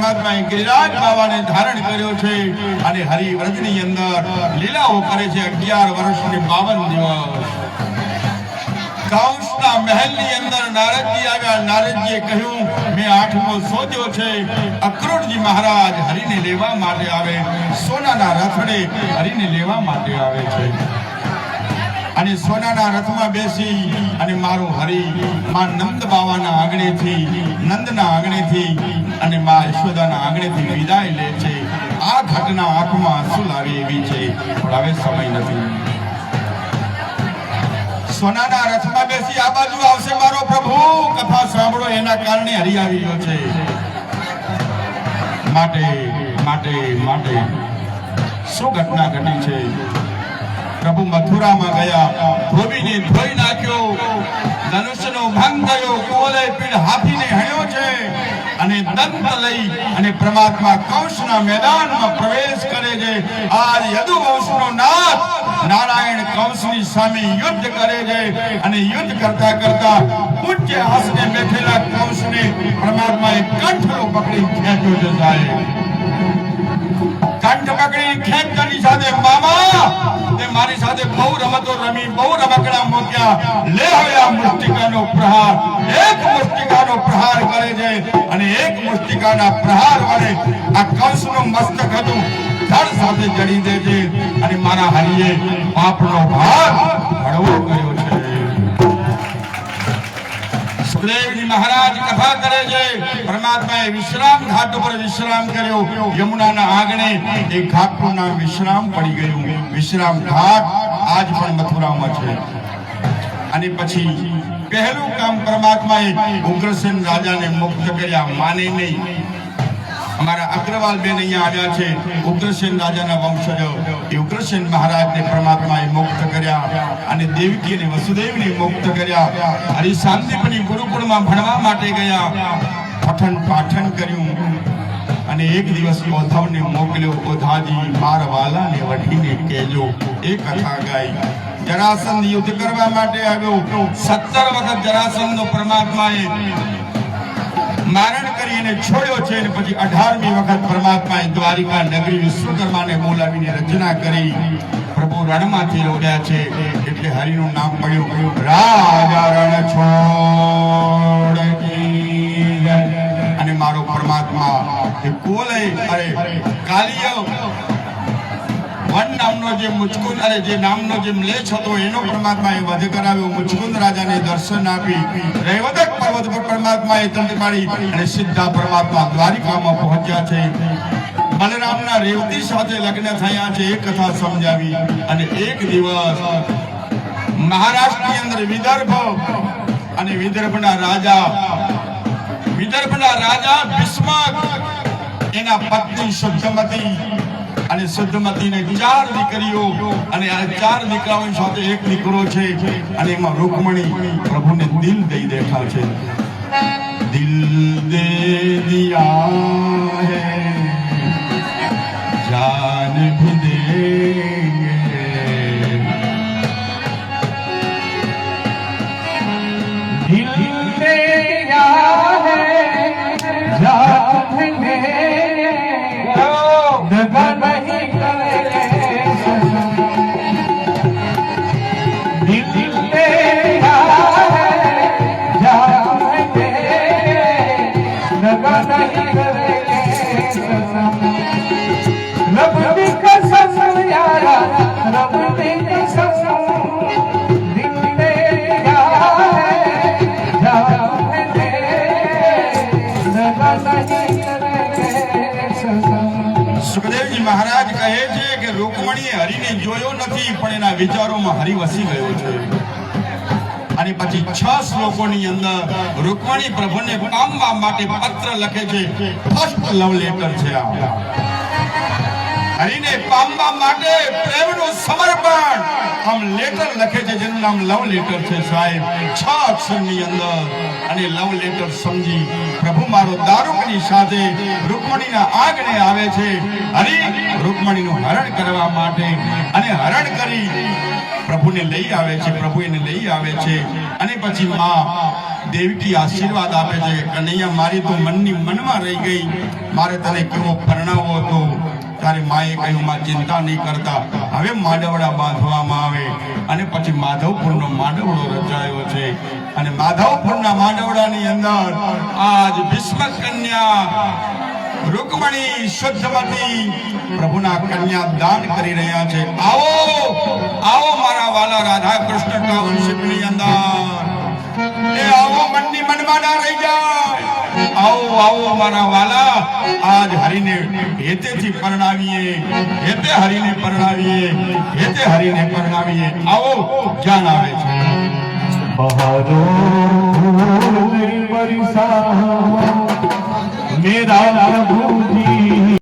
પરમાત્માએ ગિરિરાજ બાવાને ધારણ કર્યો છે અને હરિવ્રતની અંદર લીલાઓ કરે છે 11 વર્ષ અને 52 દિવસ. કંસના મહેલની અંદર નારદજી આવ્યા. નારદજીએ કહ્યું મેં 8મો શોધ્યો છે. અક્રૂરજી મહારાજ હરિને લેવા માટે આવે, સોનાના રથડે હરિને લેવા માટે આવે છે અને સોનાના રથમાં બેસી અને મારો હરિ માં નંદ બાવાના આંગણેથી, નંદના આંગણેથી અને માં યશોદાના આંગણેથી વિદાય લે છે. આ ઘટના આંખમાં આંસુ લાવી એવી છે, પણ હવે સમય નથી. સોનાના રથમાં બેસી આ બાજુ આવશે મારો પ્રભુ, કથા સાંભળો, એના કારણે હરિ આવી ગયો છે. માટે માટે માટે શું ઘટના ઘટી છે? પ્રભુ મથુરામાં ગયા, ધોબીને ધોઈ નાખ્યો, ધનુષ્યનો ભંગ થયો, કુવલય પીડ હાથીને હણ્યો છે અને દંત લઈ અને પરમાત્મા કંસના મેદાનમાં પ્રવેશ કરે છે. આ યદુવંશનો નાથ નારાયણ કંસની સામે યુદ્ધ કરે છે અને યુદ્ધ કરતા કરતા ઉચ્ચ આસને બેઠેલા કંસને પરમાત્માએ કંઠનો પકડી ખેંચ્યો છે. સાહેબ કંઠ પકડી ખેંચતાની સાથે મામા તે મારી સાથે બહુ રમતો રમી, બહુ રમકડા મૂક્યા, લે હવે આ મુષ્ટિકાનો પ્રહાર. એક મુષ્ટિકાનો પ્રહાર કરે છે અને એક મુષ્ટિકાના પ્રહાર વડે આ કંસનું મસ્તક હતું ધડ સાથે જડી દે છે અને મારા હરિએ પાપનો ભાર હળવો કર્યો છે. સુખદેવજી મહારાજ કથા કરે છે, પરમાત્માએ વિશ્રામ ઘાટ ઉપર વિશ્રામ કર્યો. યમુનાના આંગણે એક ઘાટનું નામ વિશ્રામ પડી ગયું. વિશ્રામ ઘાટ આજ પણ મથુરામાં છે. અને પછી પહેલું કામ પરમાત્માએ ઉગ્રસેન રાજાને મુક્ત કર્યા. માને નહીં, અમારા અગ્રવાલ બેન અહીંયા આવ્યા છે, ઉગ્રસેન રાજાના વંશજ. એ ઉગ્રસેન મહારાજને પરમાત્માએ મુક્ત કર્યા અને દેવકી અને વસુદેવને મુક્ત કર્યા. હરિશાંતિપની ગુરુકુળમાં ભણવા માટે ગયા, પઠન પાઠન કર્યું અને એક દિવસ ઓધવને મોકલ્યો. ઓધાજી મારા વાલાને વઢીને કહેજો. એ કથા ગાઈ. જરાસંધ યુદ્ધ કરવા માટે આવ્યો. 17 વખત જરાસંધનો પરમાત્માએ મારણ કરીને છોડ્યો છે અને પછી 18મી વખત પરમાત્માએ દ્વારિકા નગરી વિશ્વકર્માને બોલાવીને રચના કરી. પ્રભુ રણમાંથી રોડ્યા છે એટલે હરિનું નામ પડ્યું રાજા રણ છોડ. અને મારો પરમાત્મા એ કોલય અરે કાલિય વન નામનો જે મુચકુંદ અરે જે નામનો જે મ્લેચ્છ હતો એનો પરમાત્માએ વધ કરાવ્યો. મુચકુંદ રાજાને દર્શન આપી રૈવતક પર્વત પર પરમાત્માએ દંડ પાડી અને સીધા પરમાત્મા દ્વારિકામાં પહોંચ્યા છે. બલરામના રેવતી સાથે લગ્ન થયા છે એ કથા સમજાવી. અને એક દિવસ મહારાષ્ટ્રની અંદર વિદર્ભ અને વિદર્ભના રાજા ભીષ્મક, એના પત્ની શુદ્ધમતી અને શુદ્ધમતીને 4 દીકરીઓ અને આ 4 દીકરાઓની સાથે એક દીકરો છે અને એમાં રૂકમણી પ્રભુને દિલ દઈ દેખા છે. દિલ દે દિયા હૈ જાન ભી દેંગે, दिल दे दिया है जान देंगे, दगा नहीं करेंगे. दिल दे दिया है जान देंगे, दगा नहीं करेंगे. रब की कसम यारा, रब की कसम. સુખદેવજી મહારાજ કહે છે કે રૂકમણીએ હરિને જોયો નથી પણ એના વિચારોમાં હરિ વસી ગયો છે. અને પછી 6 શ્લોકોની અંદર રૂકમણી પ્રભુને પામવા માટે પત્ર લખે છે. ફર્સ્ટ લવ લેટર છે આ. હરિને પામવા માટે પ્રેમનું સમર્પણ આમ લેટર લખે છે જેનું નામ લવ લેટર છે. સાહેબ 6 અક્ષરની અંદર અને લવ લેટર સમજી પ્રભુ મારો દારૂકની સાથે રૂકમણીના આંગણે આવે છે. હરિ રૂકમણીનું હરણ કરવા માટે અને હરણ કરી પ્રભુને લઈ આવે છે, પ્રભુ એને લઈ આવે છે. અને પછી માં દેવકી આશીર્વાદ આપે છે, કનૈયા મારી તો મનમાં રહી ગઈ, મારે તને કેવો પરણાવો હતો. ત્યારે માએ કહ્યું, માં ચિંતા નહીં કરતા, હવે માંડવડા બાંધવામાં આવે. અને પછી માધવપુરનો માંડવડો રચાયો છે. અને માધવપુરના માંડવડાની અંદર આજ ભીષ્મ કન્યા રૂકમણી શુદ્ધવતી પ્રભુના કન્યા દાન કરી રહ્યા છે. આવો આવો મારા વાલા રાધા કૃષ્ણ ટાઉનશીપની અંદર, એ આવો મનમાં ના રહી જાય. આવો આવો મારા વાલા, આજ હરિને હેતેથી પરણાવીએ, હેતે હરિને પરણાવીએ, હેતે હરિને પરણાવીએ. આવો જ્ઞાન આવે છે. बहारो फूल बरसा मेरा प्रभु जी